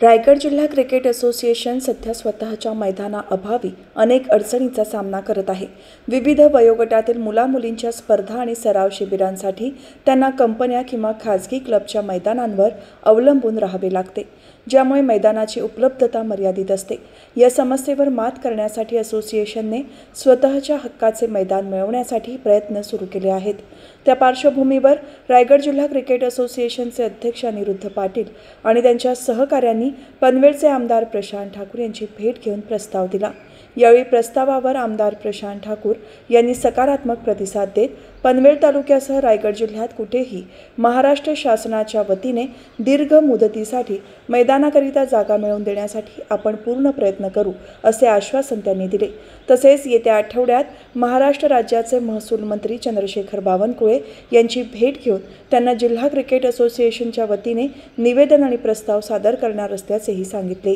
रायगड जिल्हा cricket association सध्या स्वतःच्या मैदानाअभावी अनेक अडचणींचा सामना करत आहे। विविध वयोगटातील मुलामुलींच्या स्पर्धा आणि सराव शिबिरांसाठी त्यांना कंपन्या किंवा खाजगी क्लबच्या मैदानांवर अवलंबून राहावे लागते, ज्यामुळे मैदानाची उपलब्धता मर्यादित असते। या समस्येवर मात करण्यासाठी असोसिएशनने स्वतःच्या हक्काचे मैदान मिळवण्यासाठी प्रयत्न सुरू केले आहेत। त्या पार्श्वभूमीवर रायगड जिल्हा क्रिकेट असोसिएशनचे अध्यक्ष अनिरुद्ध पाटील आणि त्यांच्या सहकाऱ्यांनी पनवेलचे आमदार प्रशांत ठाकूर यांची भेट घेऊन प्रस्ताव दिला। यावेळी प्रस्तावावर आमदार प्रशांत ठाकूर यांनी सकारात्मक प्रतिसाद देत पनवेल तालुक्यासह रायगड जिल्ह्यात कुठेही महाराष्ट्र शासनाच्या वतीने दीर्घ मुदतीसाठी मैदानाकरिता जागा मिळवून देण्यासाठी आपण पूर्ण प्रयत्न करू असे आश्वासन त्यांनी दिले। तसेच येत्या आठवड्यात महाराष्ट्र राज्याचे महसूल मंत्री चंद्रशेखर बावनकुळे यांची भेट घेऊन त्यांना जिल्हा क्रिकेट असोसिएशनच्या वतीने निवेदन आणि प्रस्ताव सादर करणार असल्याचेही सांगितले।